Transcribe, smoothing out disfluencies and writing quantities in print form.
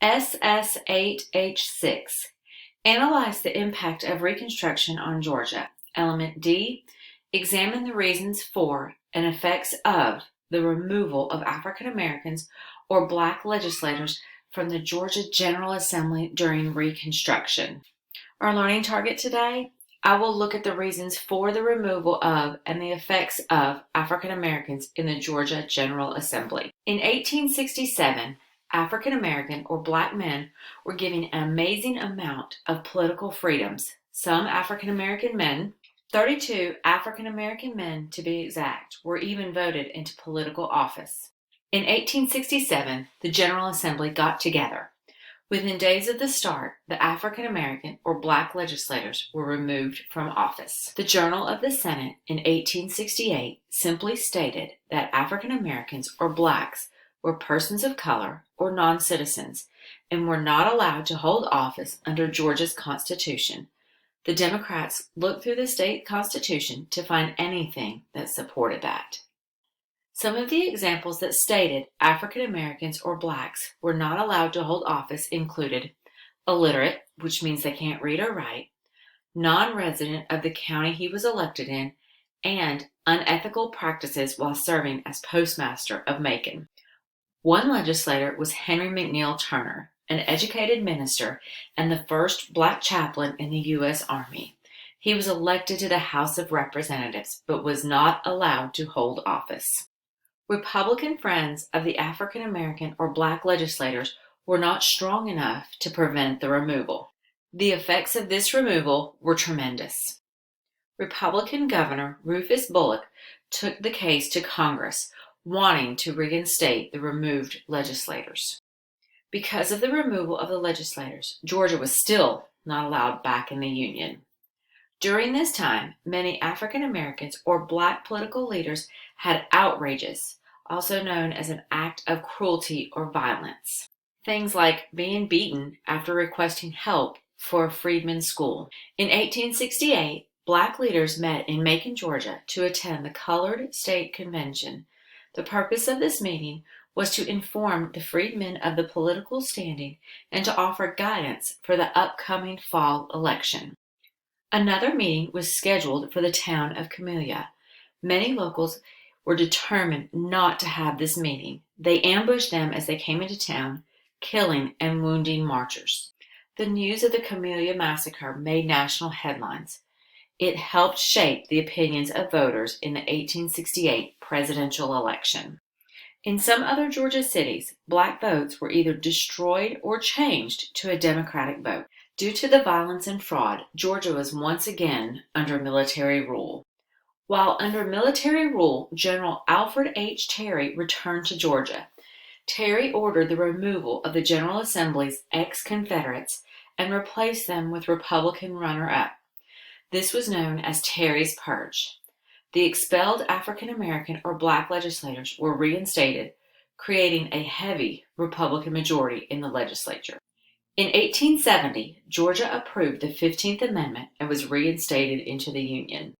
SS8H6. Analyze the impact of Reconstruction on Georgia. Element D. Examine the reasons for and effects of the removal of African Americans or Black legislators from the Georgia General Assembly during Reconstruction. Our learning target today: I will look at the reasons for the removal of and the effects of African Americans in the Georgia General Assembly. In 1867, African American or Black men were given an amazing amount of political freedoms. Some African American men, 32 African American men to be exact, were even voted into political office. In 1867, the General Assembly got together. Within days of the start, the African American or Black legislators were removed from office. The Journal of the Senate in 1868 simply stated that African Americans or Blacks were persons of color or non-citizens and were not allowed to hold office under Georgia's Constitution. The Democrats looked through the state constitution to find anything that supported that. Some of the examples that stated African Americans or Blacks were not allowed to hold office included illiterate, which means they can't read or write, non-resident of the county he was elected in, and unethical practices while serving as postmaster of Macon. One legislator was Henry McNeal Turner, an educated minister and the first Black chaplain in the U.S. Army. He was elected to the House of Representatives, but was not allowed to hold office. Republican friends of the African American or Black legislators were not strong enough to prevent the removal. The effects of this removal were tremendous. Republican Governor Rufus Bullock took the case to Congress, wanting to reinstate the removed legislators. Because of the removal of the legislators, Georgia was still not allowed back in the Union. During this time, many African Americans or Black political leaders had outrages, also known as an act of cruelty or violence. Things like being beaten after requesting help for a freedmen's school. In 1868, Black leaders met in Macon, Georgia to attend the Colored State Convention. The purpose of this meeting was to inform the freedmen of the political standing and to offer guidance for the upcoming fall election. Another meeting was scheduled for the town of Camilla. Many locals were determined not to have this meeting. They ambushed them as they came into town, killing and wounding marchers. The news of the Camilla Massacre made national headlines. It helped shape the opinions of voters in the 1868 presidential election. In some other Georgia cities, Black votes were either destroyed or changed to a Democratic vote. Due to the violence and fraud, Georgia was once again under military rule. While under military rule, General Alfred H. Terry returned to Georgia. Terry ordered the removal of the General Assembly's ex-Confederates and replaced them with Republican runner-up. This was known as Terry's Purge. The expelled African American or Black legislators were reinstated, creating a heavy Republican majority in the legislature. In 1870, Georgia approved the 15th Amendment and was reinstated into the Union.